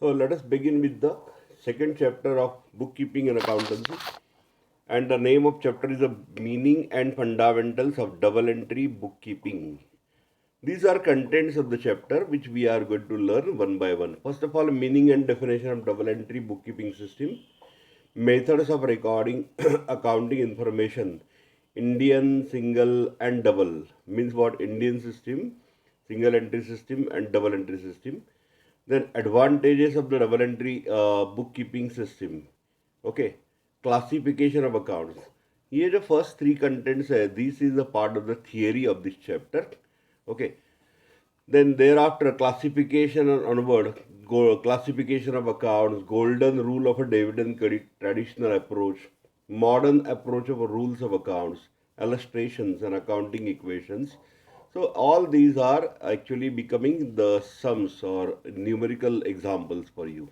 So let us begin with the second chapter of bookkeeping and accountancy. And the name of chapter is the meaning and fundamentals of double entry bookkeeping. These are contents of the chapter which we are going to learn one by one. First of all, meaning and definition of double entry bookkeeping system. Methods of recording accounting information. Indian single and double means what? Indian system, single entry system and double entry system. Then advantages of the double entry bookkeeping system. Okay, classification of accounts. ये जो first three contents है, this is a part of the theory of this chapter. Okay, then thereafter classification and onward, classification of accounts, golden rule of a dividend credit, traditional approach, modern approach of rules of accounts, illustrations and accounting equations. So all these are actually becoming the sums or numerical examples for you.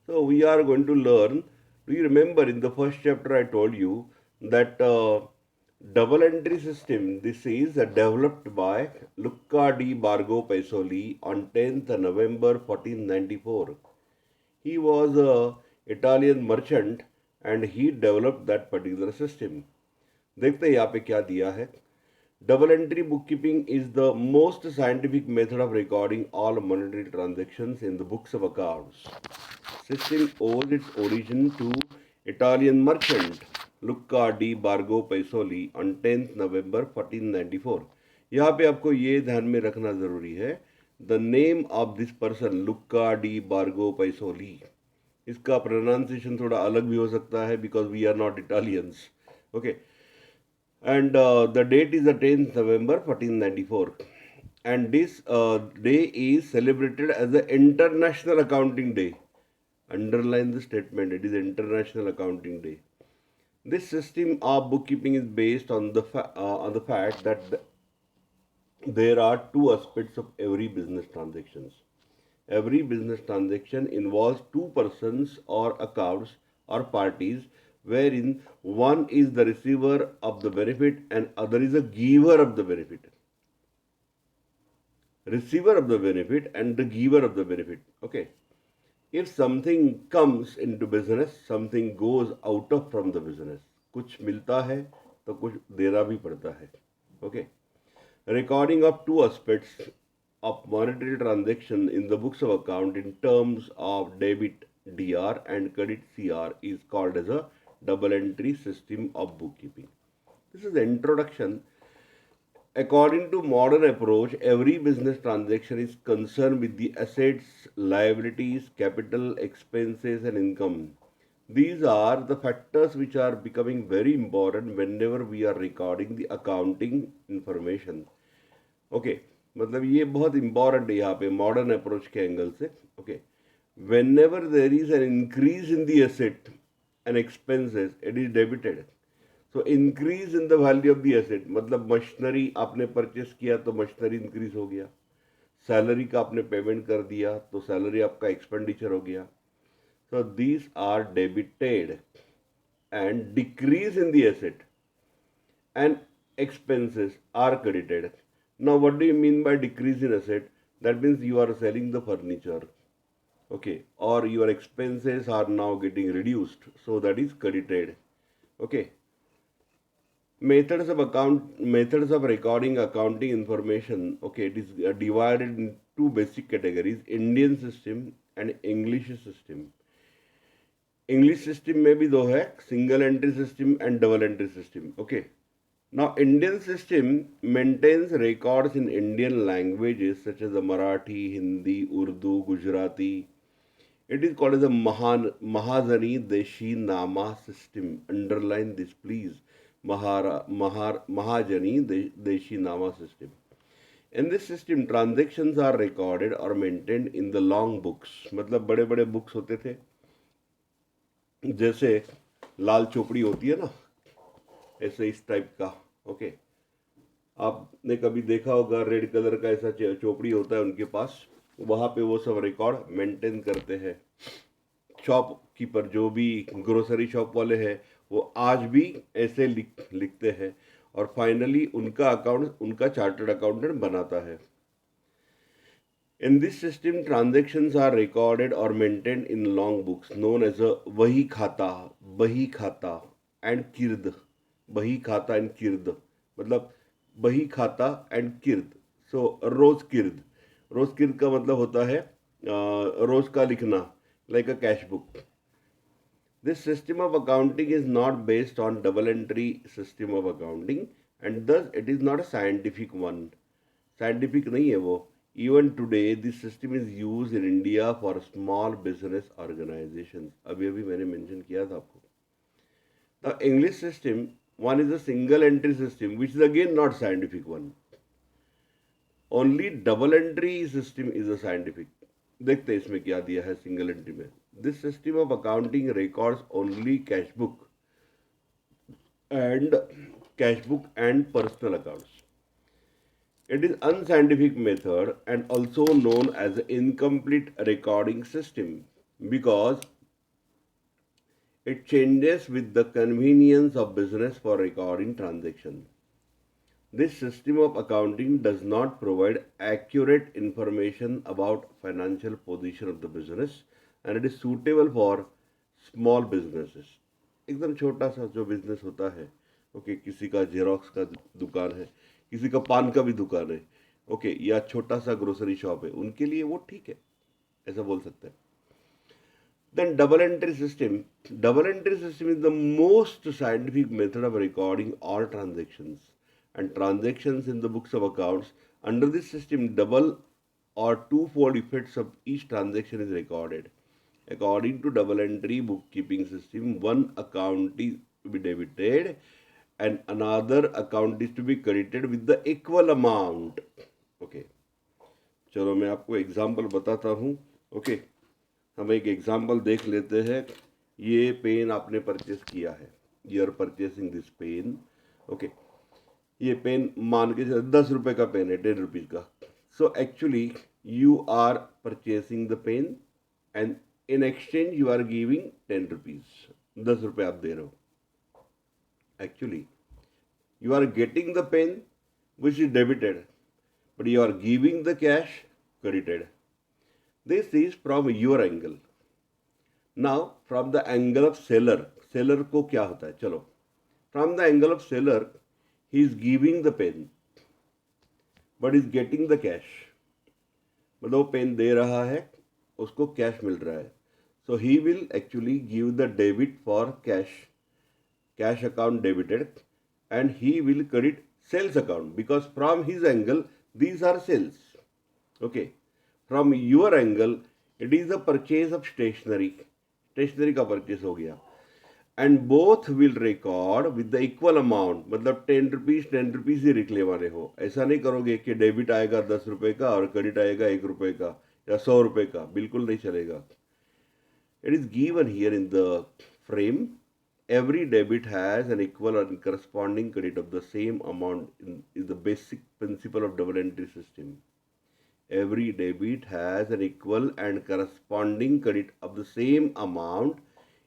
So we are going to learn. Do you remember in the first chapter I told you that double entry system, this is developed by Luca di Bargo Paisoli on 10th November 1494. He was a Italian merchant and he developed that particular system. देखते हैं यहाँ पे क्या दिया है. Double entry bookkeeping is the most scientific method of recording all monetary transactions in the books of accounts. System owes its origin to Italian merchant Luca di Bargo Paisoli on 10th November 1494. यहाँ पे आपको ये ध्यान में रखना ज़रूरी है. The name of this person Luca di Bargo Paisoli. इसका प्रोनाउंसिएशन थोड़ा अलग भी हो सकता है because we are not Italians. Okay. And the date is the 10th November 1494. And this day is celebrated as the International Accounting Day. Underline the statement, it is International Accounting Day. This system of bookkeeping is based on the fact that there are two aspects of every business transactions. Every business transaction involves two persons or accounts or parties wherein one is the receiver of the benefit and other is a giver of the benefit. Receiver of the benefit and the giver of the benefit. Okay. If something comes into business, something goes out of from the business. कुछ मिलता है तो कुछ देना भी पड़ता है. Okay. Recording of two aspects of monetary transaction in the books of account in terms of debit DR and credit CR is called as a double entry system of bookkeeping. This is the introduction. According to modern approach, every business transaction is concerned with the assets, liabilities, capital, expenses and income. These are the factors which are becoming very important whenever we are recording the accounting information. Okay, मतलब ये बहुत important है यहाँ पे modern approach के angle से. Okay, whenever there is an increase in the asset and expenses, it is debited. So increase in the value of the asset, मतलब machinery आपने परचेस किया तो मशीनरी इंक्रीज हो गया, सैलरी का आपने पेमेंट कर दिया तो सैलरी आपका एक्सपेंडिचर हो गया. So these are debited and decrease in the asset and expenses are credited. Now what do you mean by decrease in asset? That means you are selling the furniture. Okay, or your expenses are now getting reduced, so that is credited. Okay. Methods of recording accounting information. Okay, it is divided in two basic categories: Indian system and English system. English system में भी दो है, single entry system and double entry system. Okay. Now Indian system maintains records in Indian languages such as the Marathi, Hindi, Urdu, Gujarati. It is called as the Mahajani Deshi Nama system. Underline this, please. Mahajani Deshi Nama system. In this system, transactions are recorded or maintained in the long books. मतलब बड़े बड़े books होते थे, जैसे लाल चोपड़ी होती है ना, ऐसे इस टाइप का. ओके, आपने कभी देखा होगा रेड कलर का ऐसा चोपड़ी होता है उनके पास, वहाँ पे वो सब रिकॉर्ड मेंटेन करते हैं. शॉपकीपर जो भी ग्रोसरी शॉप वाले हैं वो आज भी ऐसे लिखते हैं और फाइनली उनका अकाउंट उनका चार्टर्ड अकाउंटेंट बनाता है. In this system, transactions are recorded or maintained in long books known as a बही खाता and kird. बही खाता and kird मतलब बही खाता and kird. So रोज किर्द का मतलब होता है रोज का लिखना, like a cash book. This system of accounting is not based on double entry system of accounting and thus it is not a scientific one. Scientific नहीं है वो. Even today this system is used in India for small business organizations. अभी अभी मैंने mention किया था आपको. The English system, one is a single entry system which is again not scientific one. Only double entry system is a scientific. देखते हैं इसमें क्या दिया है सिंगल एंट्री में. This system of accounting records only cash book and personal accounts. It is unscientific method and also known as incomplete recording system because it changes with the convenience of business for recording transactions. This system of accounting does not provide accurate information about financial position of the business and it is suitable for small businesses. एकदम छोटा सा जो business होता है, okay, किसी का xerox का दुकान है, किसी का पान का भी दुकान है, ओके, या छोटा सा ग्रोसरी शॉप है, उनके लिए वो ठीक है, ऐसा बोल सकते हैं. Then double entry system. Double entry system is the most scientific method of recording all transactions and transactions in the books of accounts. Under this system, double or twofold effects of each transaction is recorded. According to double entry bookkeeping system, one account is to be debited and another account is to be credited with the equal amount. Okay. चलो मैं आपको example बताता हूँ. Okay, हम एक example देख लेते हैं. ये पेन आपने परचेस किया है, you are purchasing this pen. Okay, ये पेन मान के 10 रुपये का पेन है, 10 रुपीज़ का. So actually you are purchasing the pen and in exchange you are giving 10 rupees. 10 रुपये आप दे रहे हो. Actually you are getting the pen which is debited, but you are giving the cash credited. This is from your angle. Now from the angle of seller, seller को क्या होता है, चलो, from the angle of seller, he is giving the pen but is getting the cash. मतलब वो pen दे रहा है, उसको कैश मिल रहा है. So he will actually give the debit for cash account debited, and he will credit sales account because from his angle these are sales. Okay, from your angle it is a purchase of stationery का purchase हो गया, and both will record with the equal amount. मतलब 10 rupees ही लिख ले वाले हो. ऐसा नहीं करोगे कि डेबिट आएगा 10 रुपये का और क्रेडिट आएगा 1 रुपये का या 100 रुपये का, बिल्कुल नहीं चलेगा. It is given here in the frame. Every debit has an equal and corresponding credit of the same amount is the basic principle of double entry system. Every debit has an equal and corresponding credit of the same amount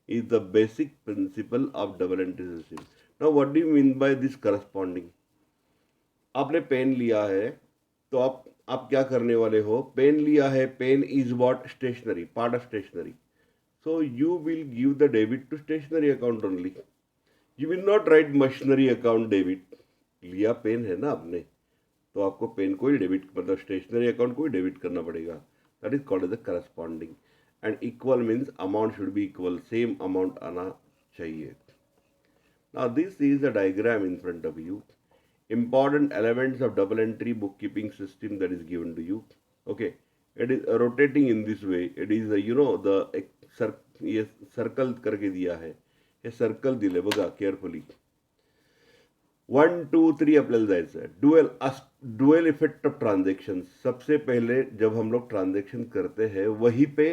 is the basic principle of double entry system. Now what do you mean by this corresponding? आपने pen लिया है तो आप क्या करने वाले हो. Pen लिया है, pen is what, stationery, part of stationery. So you will give the debit to stationery account only. You will not write machinery account debit. लिया पेन है ना आपने, तो आपको पेन को ही डेबिट, मतलब स्टेशनरी अकाउंट को ही डेबिट करना पड़ेगा. That is called as the corresponding. And equal means amount should be equal, same amount आना चाहिए. Now this is a diagram in front of you. Important elements of double entry bookkeeping system that is given to you. Okay, it is rotating in this way. It is the ये circle करके दिया है, हे circle दिले बघा carefully. 1 2 3 आपल्याला जायचं आहे. Dual effect of transaction. सबसे पहले जब हम लोग ट्रांजेक्शन करते हैं वहीं पे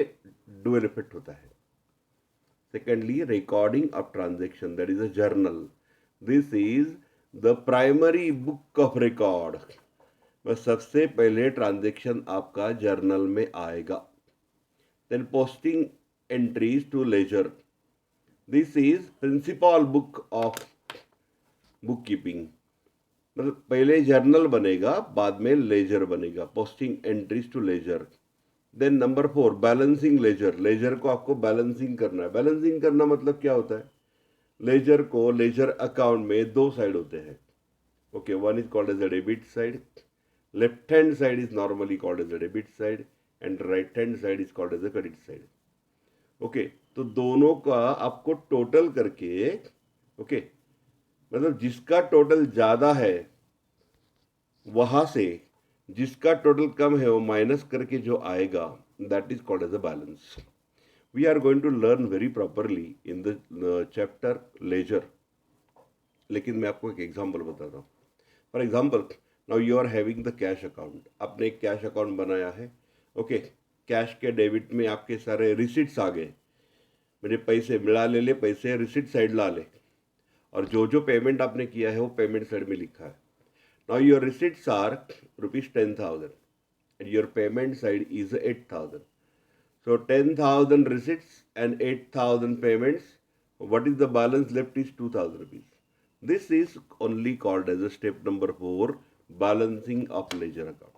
डुअल इफेक्ट होता है. Secondly recording of transaction, that is a journal. This is the primary book of record. बस सबसे पहले ट्रांजेक्शन आपका जर्नल में आएगा. Then posting entries to ledger. This is principal book of bookkeeping. मतलब पहले जर्नल बनेगा, बाद में लेजर बनेगा, posting entries to ledger. Then number 4 balancing ledger. Ledger को आपको बैलेंसिंग करना है। बैलेंसिंग करना मतलब क्या होता है? लेजर अकाउंट में दो साइड होते हैं। Okay, one is called as a debit side, left hand side is normally called as a debit side and right hand side is called as a credit side. Okay, तो दोनों का आपको total करके, okay, मतलब जिसका total ज़्यादा है वहाँ से जिसका टोटल कम है वो माइनस करके जो आएगा, that is called as a balance. We are going to learn very properly in the chapter ledger. लेकिन मैं आपको एक एग्जांपल बताता हूँ। For example, now you are having the cash account. आपने एक कैश अकाउंट बनाया है। ओके, कैश के डेबिट में आपके सारे रिसिट्स आ गए। मुझे पैसे मिला ले पैसे रिसिट साइड ला ले, और जो जो पेमेंट आपने किया है वो पेमेंट साइड में लिखा है। Now your receipts are ₹10,000 and your payment side is 8,000. So 10,000 receipts and 8,000 payments. What is the balance left is 2,000 rupees. This is only called as a step number 4, balancing of ledger account.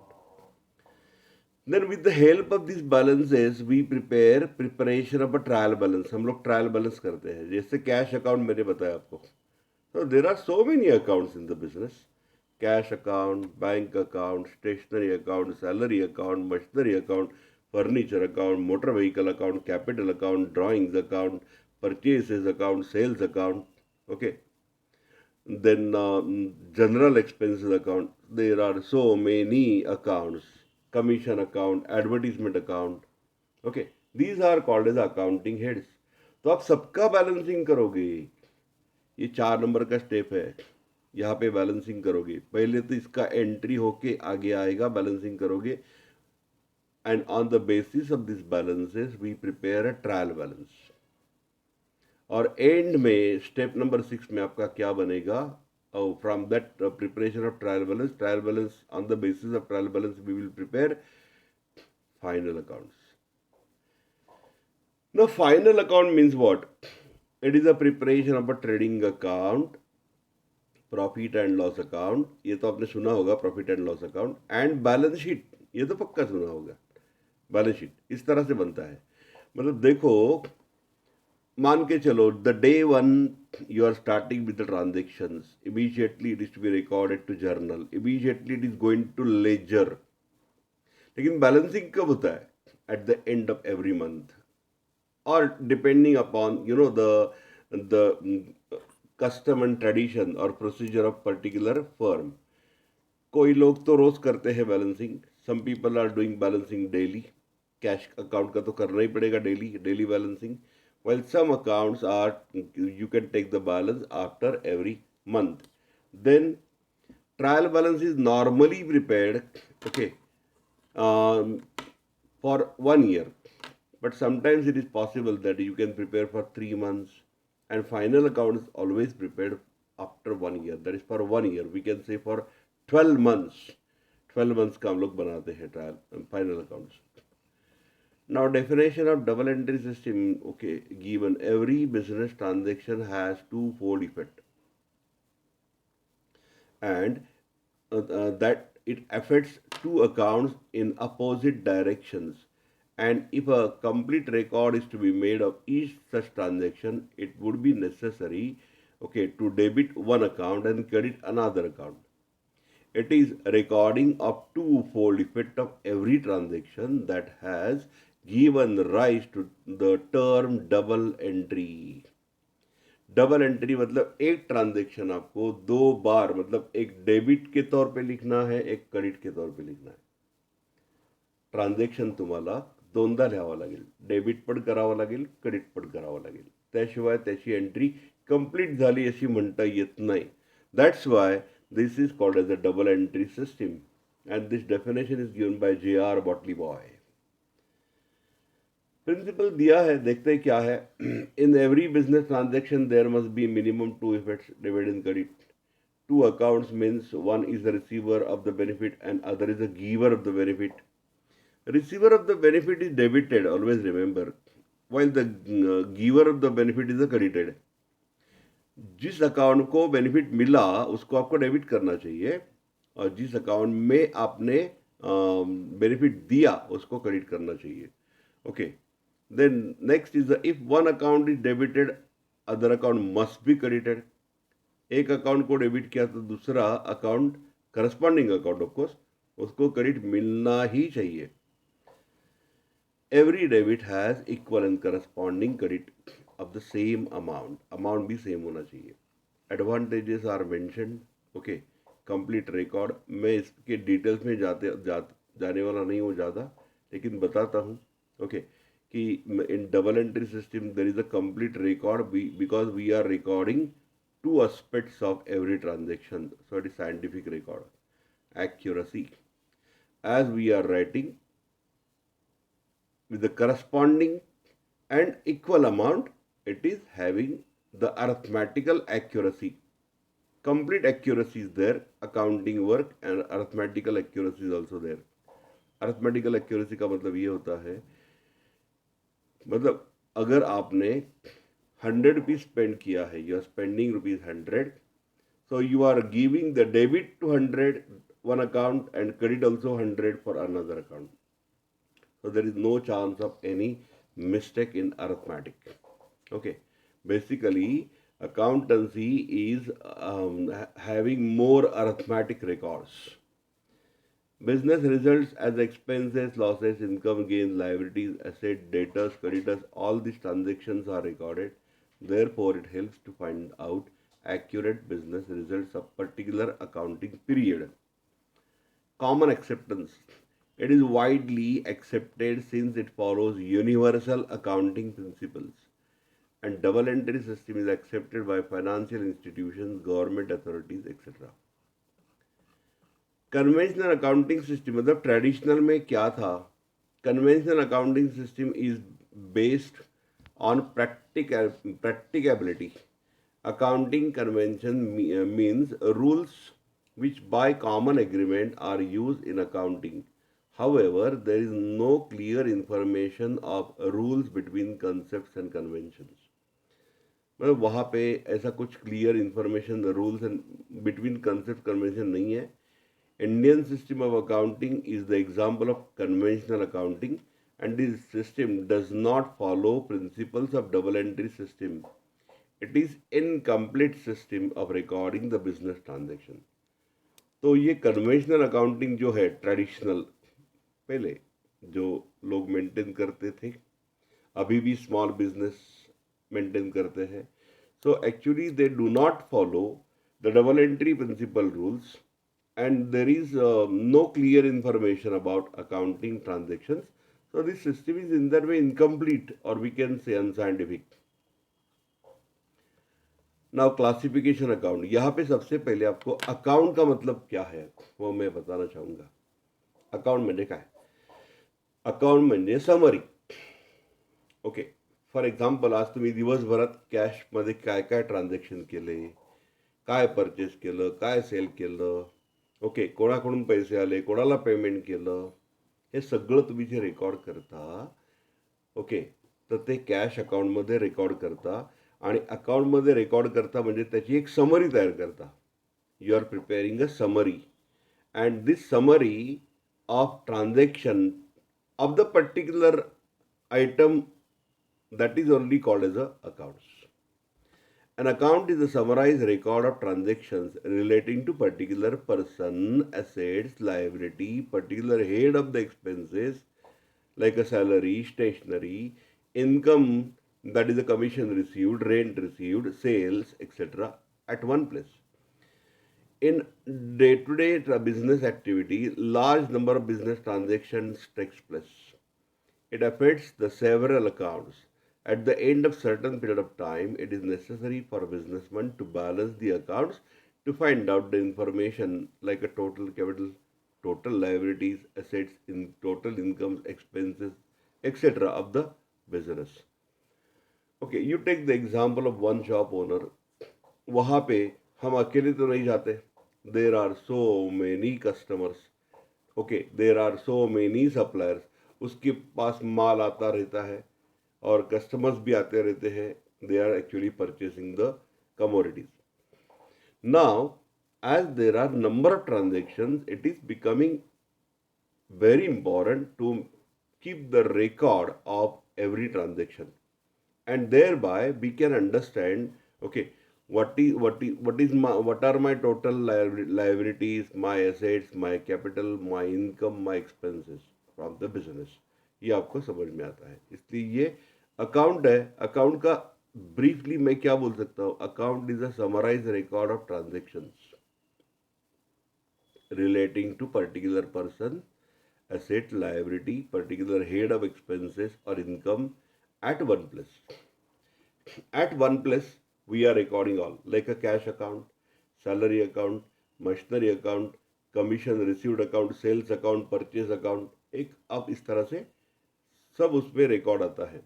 Then with the help of these balances, we prepare preparation of a trial balance. हम लोग trial balance करते हैं। जैसे cash account मैंने बताया आपको, so there are so many accounts in the business: cash account, bank account, stationery account, salary account, machinery account, furniture account, motor vehicle account, capital account, drawings account, purchases account, sales account. Okay, then general expenses account. There are so many accounts: commission account, advertisement account. Okay, these are called as accounting heads. तो आप सबका balancing करोगे। ये 4 number का step है। यहाँ पे balancing करोगे। पहले तो इसका एंट्री होके आगे आएगा, बैलेंसिंग करोगे, and on the basis of this balances we prepare a trial balance. और एंड में स्टेप नंबर 6 में आपका क्या बनेगा? From that preparation of trial balance, on the basis of trial balance we will prepare final accounts. Now, final account means what? It is a preparation of a trading account, profit and loss account, ये तो आपने सुना होगा, profit and loss account, and balance sheet, ये तो पक्का सुना होगा। बैलेंस शीट इस तरह से बनता है। मतलब देखो, मान के चलो the day one you are starting with the transactions, immediately it is to be recorded to journal, immediately it is going to ledger. लेकिन बैलेंसिंग कब होता है? At the end of every month, or depending upon the custom and tradition or procedure of particular firm. कोई लोग तो रोज करते हैं balancing. Some people are doing balancing daily. Cash account का तो करना ही पड़ेगा daily balancing. while some accounts are, you can take the balance after every month. Then trial balance is normally prepared, okay, um, for 1 year, but sometimes it is possible that you can prepare for 3 months, and final account is always prepared after 1 year. That is for 1 year, we can say for 12 months। 12 months का हम लोग बनाते हैं trial final accounts. Now, definition of double entry system, okay, given every business transaction has two-fold effect, and that it affects two accounts in opposite directions. And if a complete record is to be made of each such transaction, it would be necessary, okay, to debit one account and credit another account. It is recording of two-fold effect of every transaction that has given rise to the term double entry. Double entry मतलब एक transaction आपको दो बार, मतलब एक debit के तौर पे लिखना है, एक क्रेडिट के तौर पे लिखना है। ट्रान्झॅक्शन तुम्हाला दोनदा लिहावं लागेल, डेबिट पण करावं लागेल, क्रेडिट पण करावं लागेल, त्याशिवाय त्याची एंट्री कंप्लीट झाली अशी म्हणता येत नाही। That's why this is called as a double entry system, and this definition is given by J.R. Botley Boy। Principle दिया है, देखते हैं क्या है। In every business transaction there must be minimum two effects, debit and credit. Two accounts means one is the receiver of the benefit and other is the giver of the benefit. Receiver of the benefit is debited, always remember, while the giver of the benefit is credited. जिस account को benefit मिला उसको आपको debit करना चाहिए, और जिस account में आपने बेनिफिट दिया उसको क्रेडिट करना चाहिए. Okay, then next is if one account is debited other account must be credited. एक अकाउंट को डेबिट किया तो दूसरा account, corresponding account of course, उसको क्रेडिट मिलना ही चाहिए. Every debit has equal and corresponding credit of the same amount. Amount भी सेम होना चाहिए. Advantages are mentioned. Okay, complete record. मैं इसके डिटेल्स में जाने वाला नहीं हूँ ज़्यादा, लेकिन बताता हूँ. Okay, कि in double entry system there is a complete record because we are recording two aspects of every transaction. So it is scientific record. Accuracy. As we are writing with the corresponding and equal amount, it is having the arithmetical accuracy. Complete accuracy is there, accounting work and arithmetical accuracy is also there. Arithmetical accuracy का मतलब ये होता है, मतलब अगर आपने 100 rupees spend किया है, you are spending rupees 100, so you are giving the debit to 100 one account and credit also 100 for another account. So there is no chance of any mistake in arithmetic. Okay, basically accountancy is having more arithmetic records. Business results as expenses, losses, income, gains, liabilities, assets, debtors, creditors, all these transactions are recorded. Therefore, it helps to find out accurate business results of particular accounting period. Common acceptance. It is widely accepted since it follows universal accounting principles, and double entry system is accepted by financial institutions, government authorities, etc. Conventional accounting system मतलब traditional में क्या था. Conventional accounting system is based on practicability. Accounting convention means rules which by common agreement are used in accounting. However, there is no clear information of rules between concepts and conventions. मतलब वहाँ पे ऐसा कुछ clear information rules and between concept convention नहीं है. Indian system of accounting is the example of conventional accounting, and this system does not follow principles of double entry system. It is incomplete system of recording the business transaction. तो ये conventional accounting जो है traditional, पहले जो लोग maintain करते थे, अभी भी स्मॉल बिजनेस मेंटेन करते हैं, so actually they do not follow the double entry principle rules, and there is no clear information about accounting transactions. So this system is in that way incomplete, or we can say unscientific. Now classification account. यहाँ पे सबसे पहले आपको account का मतलब क्या है वो मैं बताना चाहूँगा. अकाउंट म्हणजे काय? अकाउंट म्हणजे समरी. ओके, फॉर एक्झाम्पल आज तुम्ही दिवसभरात कॅशमध्ये काय काय ट्रान्झॅक्शन केले, काय परचेस केलं, काय सेल केलं, ओके, कोणाकडून पैसे आले, कोणाला पेमेंट केलं, हे सगळं तुम्ही जे रेकॉर्ड करता, ओके, तर ते कॅश अकाउंटमध्ये रेकॉर्ड करता. आणि अकाउंटमध्ये रेकॉर्ड करता म्हणजे त्याची एक समरी तयार करता. You are preparing a summary, and this summary of transaction of the particular item that is only called as a accounts. An account is a summarized record of transactions relating to particular person, assets, liability, particular head of the expenses like a salary, stationery, income, that is a commission received, rent received, sales, etc. at one place. In day-to-day business activity, large number of business transactions takes place. It affects the several accounts. At the end of certain period of time, it is necessary for a businessman to balance the accounts to find out the information like a total capital, total liabilities, assets, in total incomes, expenses, etc. of the business. Okay, you take the example of one shop owner. वहाँ पे हम अकेले तो नहीं जाते. There are so many customers. Okay, there are so many suppliers. उसके पास माल आता रहता है और कस्टमर्स भी आते रहते हैं. They are actually purchasing the commodities. Now, as there are number of transactions, it is becoming very important to keep the record of every transaction, and thereby we can understand, okay, what are my total liabilities, my assets, my capital, my income, my expenses from the business. ये आपको समझ में आता है, इसलिए ये account है. Account का ब्रीफली मैं क्या बोल सकता हूँ, account is a summarize record of transactions relating to particular person, asset, liability, particular head of expenses or income at one place. At one place, we are recording all, like a cash account, salary account, machinery account, commission received account, sales account, purchase account. एक अब इस तरह से सब उसमें record आता है.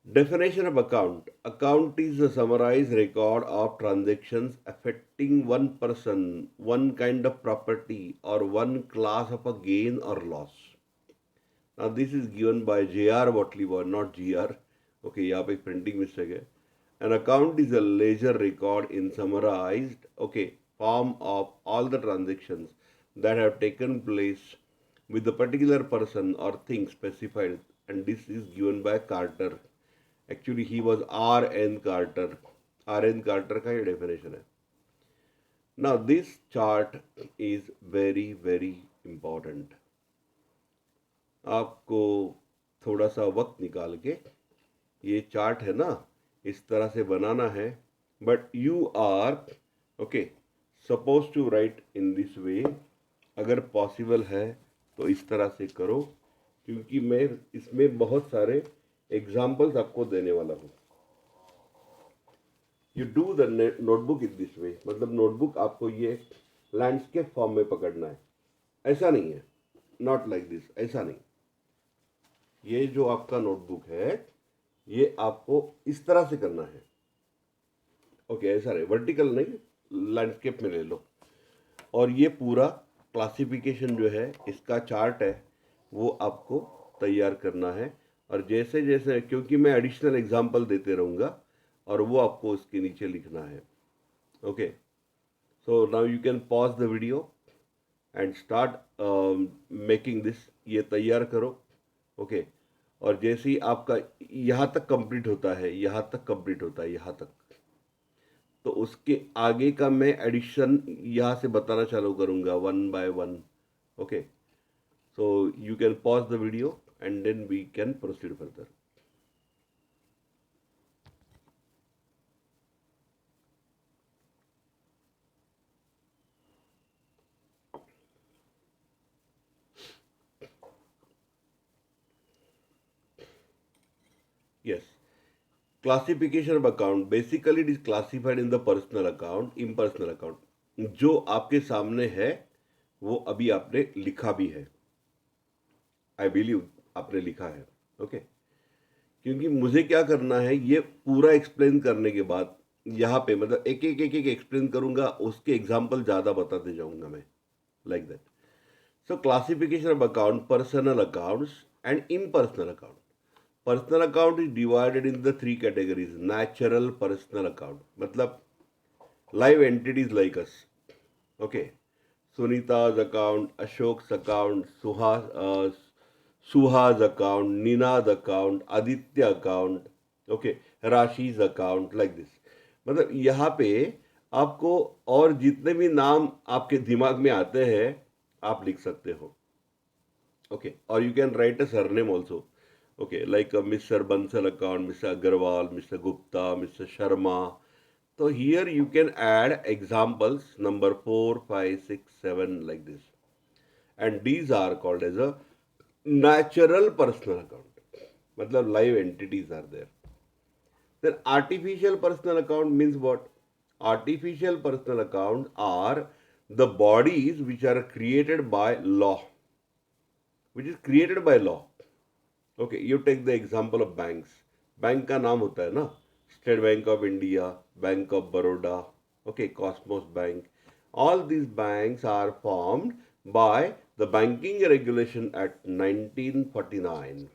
Definition of account. Account is a summarized record of transactions affecting one person, one kind of property, or one class of a gain or loss. Now this is given by J.R. Watley, not G.R. Okay, यहाँ पे printing mistake है. An account is a ledger record in summarized, okay, form of all the transactions that have taken place with the particular person or thing specified, and this is given by Carter. Actually, he was R.N. Carter. R.N. Carter का ये definition है. Now, this chart is very, very important. आपको थोड़ा सा वक्त निकाल के ये चार्ट है ना, इस तरह से बनाना है. But you are okay suppose to write in this way. अगर पॉसिबल है तो इस तरह से करो, क्योंकि मैं इसमें बहुत सारे एग्जाम्पल्स आपको देने वाला हूँ. You do the notebook in this वे, मतलब नोटबुक आपको ये लैंडस्केप फॉर्म में पकड़ना है. ऐसा नहीं है, नॉट लाइक दिस, ऐसा नहीं. ये जो आपका नोटबुक है ये आपको इस तरह से करना है. ओके, ऐसा नहीं, वर्टिकल नहीं, लैंडस्केप में ले लो. और ये पूरा क्लासिफिकेशन जो है, इसका चार्ट है, वो आपको तैयार करना है. और जैसे जैसे, क्योंकि मैं एडिशनल एग्जाम्पल देते रहूँगा और वो आपको उसके नीचे लिखना है. Okay, so now you can pause the video and start making this. ये तैयार करो. ओके, और जैसे ही आपका यहाँ तक कंप्लीट होता है, यहाँ तक कंप्लीट होता है, यहाँ तक, तो उसके आगे का मैं एडिशन यहाँ से बताना चालू करूँगा one by one. Okay, so you can pause the video and then we can proceed further. Yes, classification of account, basically it is classified in the personal account, impersonal account. जो आपके सामने है वो अभी आपने लिखा भी है, आई बिलीव आपने लिखा है. ओके, क्योंकि मुझे क्या करना है, ये पूरा एक्सप्लेन करने के बाद यहाँ पे मतलब एक एक एक एक एक्सप्लेन करूँगा, उसके एग्जाम्पल ज़्यादा बताते जाऊँगा मैं, like that. So classification of account, personal accounts and impersonal account. Personal account is divided in the three categories. Natural personal account मतलब live entities like us. Okay, Sunita's account, Ashok's account, Suha's account, Nina's account, Aditya account, okay, Rashi's account, like this. मतलब यहाँ पे आपको और जितने भी नाम आपके दिमाग में आते हैं आप लिख सकते हो. Okay, or you can write a surname also. Okay, like Mr. Bansal account, Mr. Agarwal, Mr. Gupta, Mr. Sharma. So here you can add examples number 4, 5, 6, 7 like this. And these are called as a natural personal account. मतलब live entities are there. Then artificial personal account means what? Artificial personal account are the bodies which are created by law. Which is created by law. Okay, you take the example of banks. Bank का नाम होता है ना, State Bank of India, Bank of Baroda, okay, Cosmos Bank. All these banks are formed by the Banking Regulation Act 1949.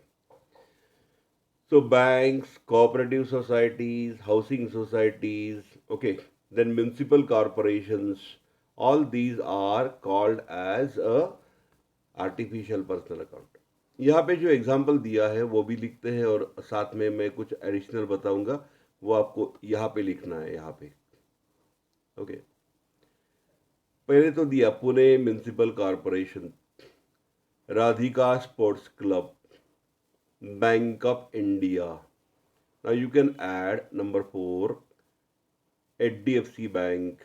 So banks, cooperative societies, housing societies, okay, then municipal corporations, all these are called as a artificial personal account. यहाँ पे जो example दिया है वो भी लिखते हैं और साथ में मैं कुछ एडिशनल बताऊंगा, वो आपको यहाँ पे लिखना है, यहाँ पे ओके। पहले तो दिया Pune municipal corporation, Radhika sports club, bank of India. Now you can add number 4, HDFC Bank,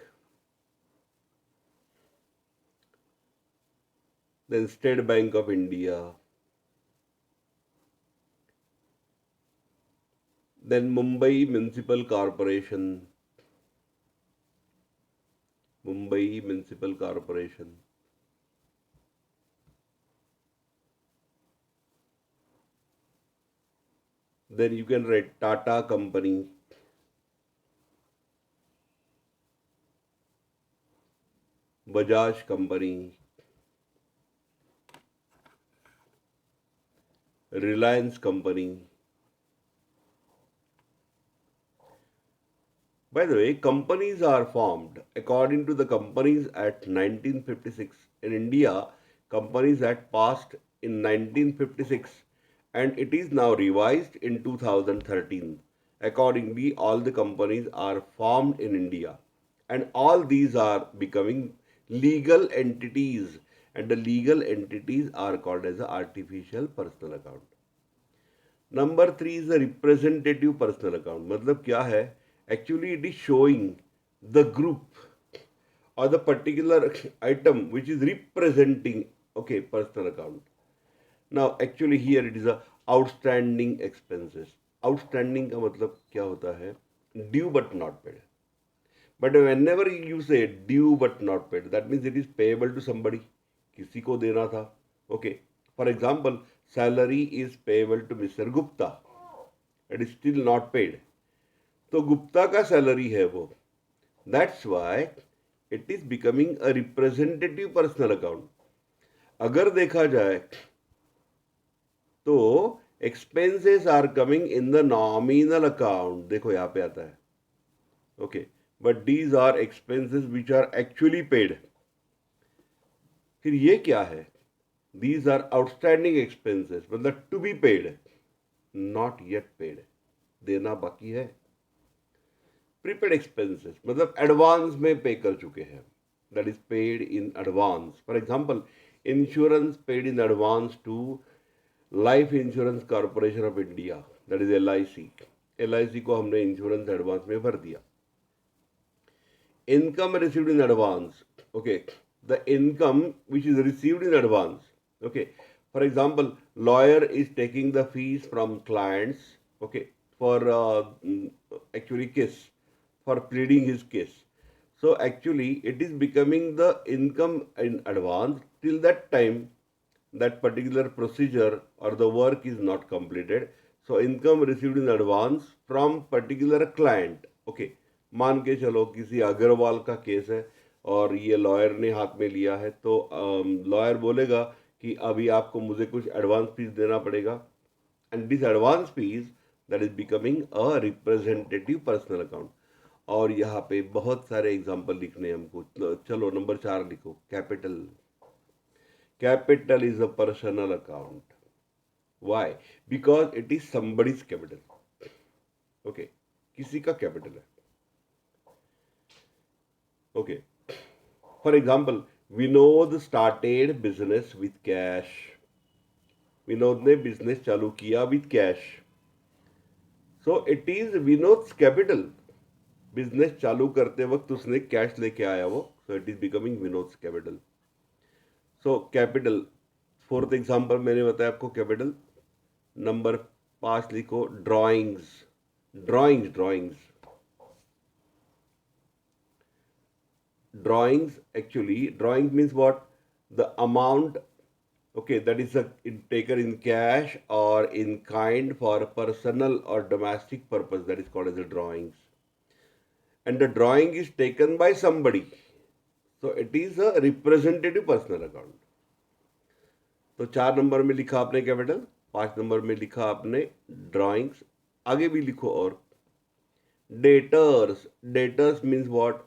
then State Bank of India, then Mumbai Municipal Corporation, Mumbai Municipal Corporation, then you can write Tata Company, Bajaj Company, Reliance Company. By the way, companies are formed according to the Companies Act 1956. In India, Companies Act passed in 1956 and it is now revised in 2013. Accordingly, all the companies are formed in India and all these are becoming legal entities, and the legal entities are called as a artificial personal account. Number 3 is the representative personal account. मतलब क्या है? Actually it is showing the group or the particular item which is representing, okay, personal account. Now actually here it is a outstanding expenses. Outstanding का मतलब क्या होता है? Due but not paid. But whenever you say due but not paid, that means it is payable to somebody. किसी को देना था. Okay. For example, salary is payable to Mr. Gupta. It is still not paid. तो गुप्ता का salary है वो. That's why it is becoming a representative personal account. अगर देखा जाए तो expenses are coming in the nominal account. देखो यहाँ पे आता है. Okay. But these are expenses which are actually paid. फिर ये क्या है? These are outstanding expenses, मतलब to be paid, not yet paid. देना बाकी है. Prepaid expenses मतलब एडवांस में पे कर चुके हैं. That is paid in advance. For example, insurance paid in advance to Life Insurance Corporation of India, that is LIC. LIC को हमने इंश्योरेंस एडवांस में भर दिया. Income received in advance. Okay, the income which is received in advance. Okay, for example, lawyer is taking the fees from clients. Okay, for actually case, for pleading his case. So actually it is becoming the income in advance till that time that particular procedure or the work is not completed. So income received in advance from particular client. Okay, मान के चलो किसी अग्रवाल का case है और ये lawyer ने हाथ में लिया है, तो लॉयर बोलेगा कि अभी आपको मुझे कुछ एडवांस फीस देना पड़ेगा. And this advance fees that is becoming a representative personal account. और यहाँ पे बहुत सारे एग्जाम्पल लिखने हैं हमको. चलो नंबर 4 लिखो. Capital. Capital is a personal account. Why? Because it is somebody's capital. Okay, किसी का कैपिटल है. Okay, for example, Vinod started business with cash. Vinod ने बिजनेस चालू किया with cash. So it is Vinod's capital. Business चालू करते वक्त उसने कैश लेके आया वो. So it is becoming Vinod's capital. So capital. Fourth example मैंने बताया आपको कैपिटल. नंबर 5 लिखो. Drawings. Drawings. Drawings, actually drawings means what? The amount, okay, that is taken in cash or in kind for personal or domestic purpose, that is called as a drawings. And the drawing is taken by somebody, so it is a representative personal account. तो 4 number में लिखा आपने capital. 5 number में लिखा आपने drawings, आगे भी लिखो और debtors. Debtors means what?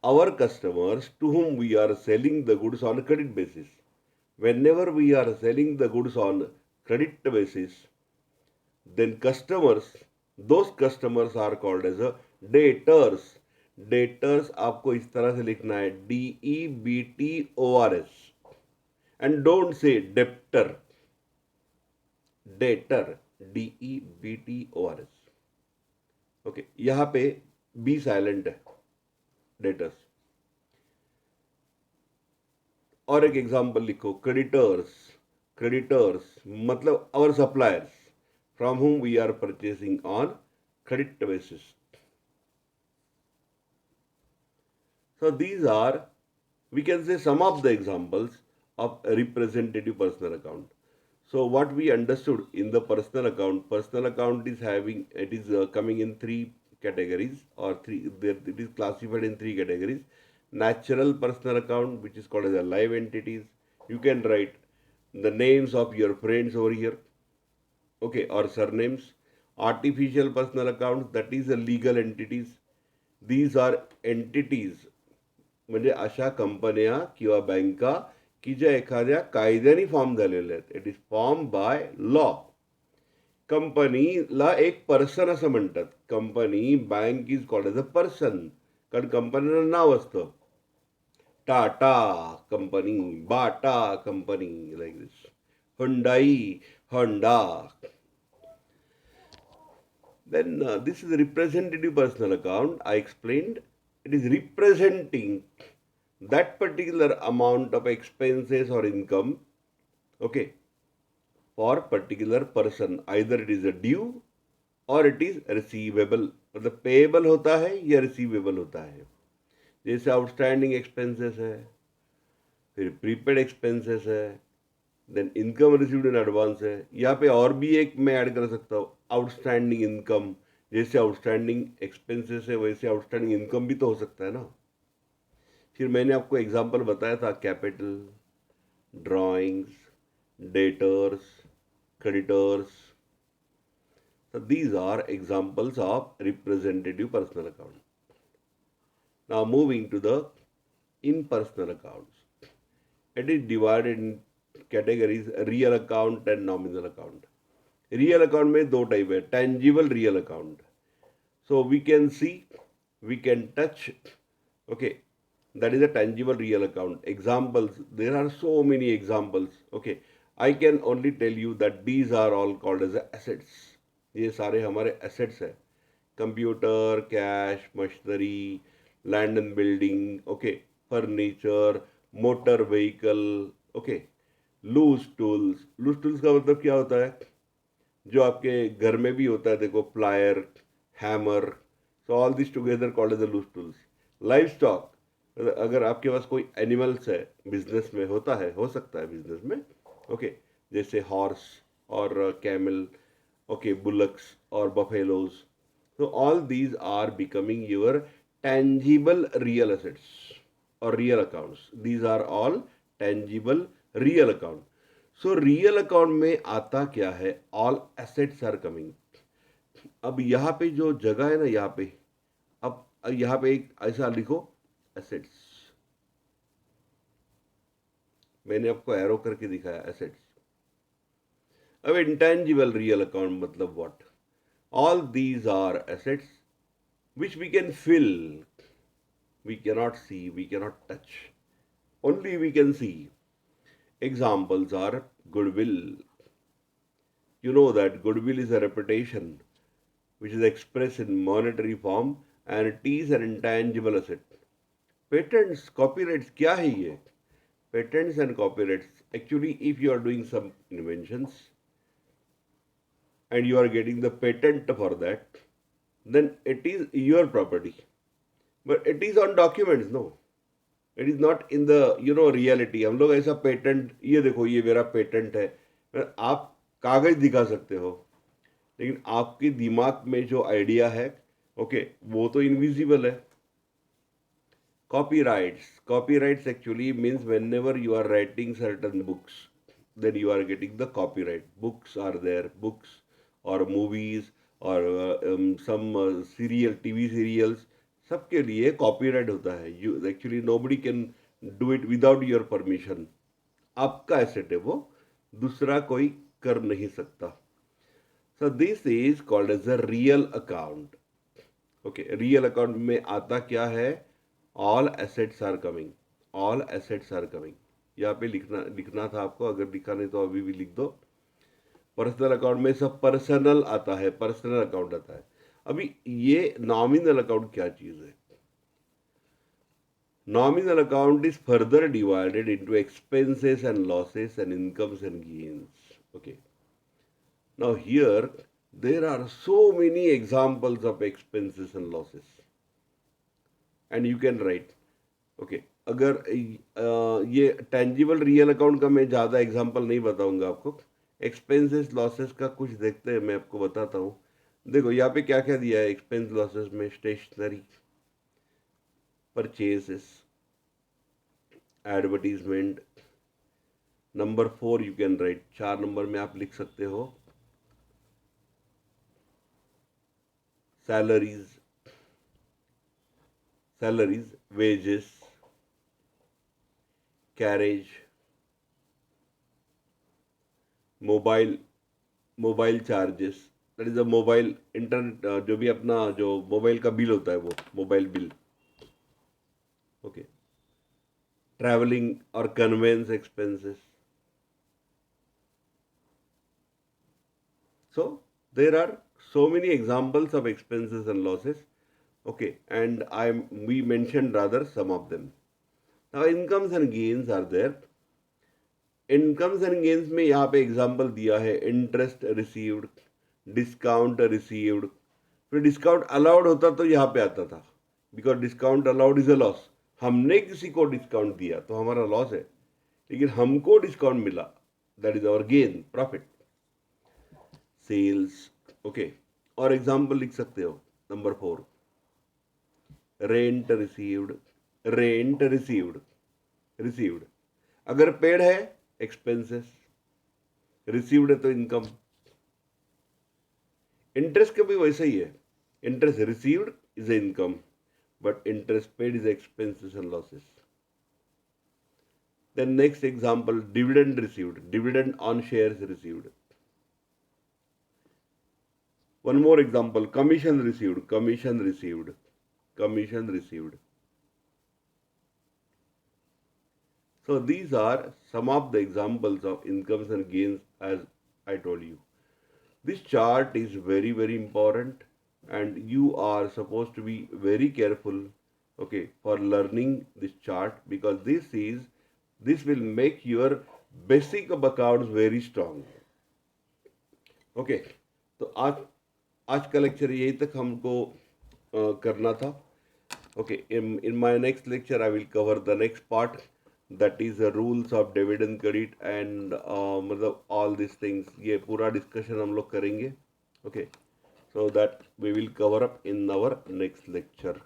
Our customers to whom we are selling the goods on a credit basis. Whenever we are selling the goods on credit basis, then those customers are called as a debtors. Debtors आपको इस तरह से लिखना है, DEBTORS, and don't say debtor. Debtor, DEBTORS. Okay, यहाँ पे B silent है, debtors. और एक एग्जांपल लिखो, क्रेडिटर्स. क्रेडिटर्स मतलब our suppliers from whom we are purchasing on credit basis. So these are, we can say, some of the examples of representative personal account. So what we understood in the personal account is having, it is coming in three categories, or three, it is classified in three categories. Natural personal account, which is called as a live entities. You can write the names of your friends over here, okay, or surnames. Artificial personal accounts, that is the legal entities. These are entities, म्हणजे अशा कंपन्या किंवा बँका की ज्या एखाद्या कायद्याने form झालेल्या आहेत. It is form by law. कंपनीला एक पर्सन असं म्हणतात. Company, bank is called as a person, कारण कंपनीला नाव असतं. Tata company, Bata company, like this. Hyundai, Honda. Then this is a representative personal account. I explained it is representing that particular amount of expenses or income, okay, for particular person. Either it is a due or it is receivable. मतलब payable होता है या receivable होता है. जैसे outstanding expenses है, फिर prepaid expenses है, then income received in advance है. यहाँ पे और भी एक मैं ऐड कर सकता हूँ, आउटस्टैंडिंग इनकम. जैसे आउटस्टैंडिंग एक्सपेंसेस है वैसे आउटस्टैंडिंग इनकम भी तो हो सकता है ना. फिर मैंने आपको एग्जांपल बताया था, capital, drawings, debtors, creditors. So these are examples of representative personal account. Now moving to the impersonal accounts. It is divided in categories, real account and nominal account. Real account में दो type है, tangible real account. So we can see, we can touch, okay, that is a tangible real account. Examples, there are so many examples. Okay, I can only tell you that these are all called as assets. ये सारे हमारे assets है. Computer, cash, machinery, land and building, okay, furniture, motor vehicle, okay, loose tools. Loose tools का मतलब क्या होता है? जो आपके घर में भी होता है, देखो, plier, hammer. So all this together called as a loose tools. Live stock, अगर आपके पास कोई एनिमल्स है, बिजनेस में होता है, हो सकता है बिजनेस में, ओके, जैसे हॉर्स और कैमल, ओके, बुलक्स और buffaloes. So all these are becoming your tangible real assets or real accounts. These are all tangible real account. So real account में आता क्या है? All assets are coming. अब यहाँ पे जो जगह है ना, यहाँ पे, अब यहाँ पे एक ऐसा लिखो, एसेट्स. मैंने आपको एरो करके दिखाया, एसेट्स. अब इंटेंजिबल रियल अकाउंट मतलब what? All these are assets which we can fill. We cannot see, we cannot touch. Only we can see. Examples are goodwill. You know that goodwill is a reputation which is expressed in monetary form and it is an intangible asset. Patents, copyrights, क्या है ये? Patents and copyrights, actually if you are doing some inventions and you are getting the patent for that, then it is your property. But it is on documents, no? It is not in the, reality. हम लोग ऐसा patent, ये देखो ये मेरा patent है, आप कागज दिखा सकते हो, लेकिन आपके दिमाग में जो आइडिया है, ओके, वो तो इनविजिबल है. Copyrights. Copyrights actually means whenever you are writing certain books, then you are getting the copyright. Books are there, books or movies or some serial, TV serials, सबके लिए कॉपीराइट होता है. You actually nobody can do it without your permission. आपका asset है वो, दूसरा कोई कर नहीं सकता. So this is called as a real account. Okay, real account में आता क्या है? All assets are coming, all assets are coming. यहाँ पे लिखना था आपको, अगर लिखा नहीं तो अभी भी लिख दो. पर्सनल अकाउंट में सब पर्सनल आता है, पर्सनल अकाउंट आता है. अभी ये नॉमिनल अकाउंट क्या चीज है? Nominal account is further divided into expenses and losses and incomes and gains. Okay, now here there are so many examples of expenses and losses and you can write. Okay, अगर ये tangible real account का मैं ज़्यादा example नहीं बताऊंगा आपको. Expenses losses का कुछ देखते हैं, मैं आपको बताता हूँ. देखो यहाँ पे क्या क्या दिया है एक्सपेंस लॉसेस में. Stationery, purchases, advertisement. Number 4 you can write, 4 number में आप लिख सकते हो salaries, wages, carriage, mobile charges, that is a mobile internet, जो भी अपना जो मोबाइल का बिल होता है वो मोबाइल बिल. ओके, ट्रैवलिंग और conveyance expenses. So there are so many examples of expenses and losses. Okay, and we mentioned rather some of them. Now incomes and gains are there. Incomes and gains में यहाँ पे example दिया है interest received, discount received. फिर discount allowed होता तो यहाँ पे आता था, because discount allowed is a loss. हमने किसी को डिस्काउंट दिया तो हमारा लॉस है, लेकिन हमको डिस्काउंट मिला, that is our gain, profit. Sales. Okay, और एग्जाम्पल लिख सकते हो. Number 4, rent received. Rent received अगर पेड है एक्सपेंसेस, रिसीव्ड है तो इनकम. इंटरेस्ट का भी वैसा ही है. Interest received is a income, but interest paid is expenses and losses. Then next example, dividend received. Dividend on shares received. One more example, commission received. So these are some of the examples of incomes and gains as I told you. This chart is very, very important and you are supposed to be very careful, okay, for learning this chart, because this will make your basic of accounts very strong. Okay, तो आज का lecture यही तक हमको करना था. Okay, in my next lecture I will cover the next part, that is the rules of dividend credit and मतलब all this things. ये पूरा डिस्कशन हम लोग करेंगे. Okay, so that we will cover up in our next lecture.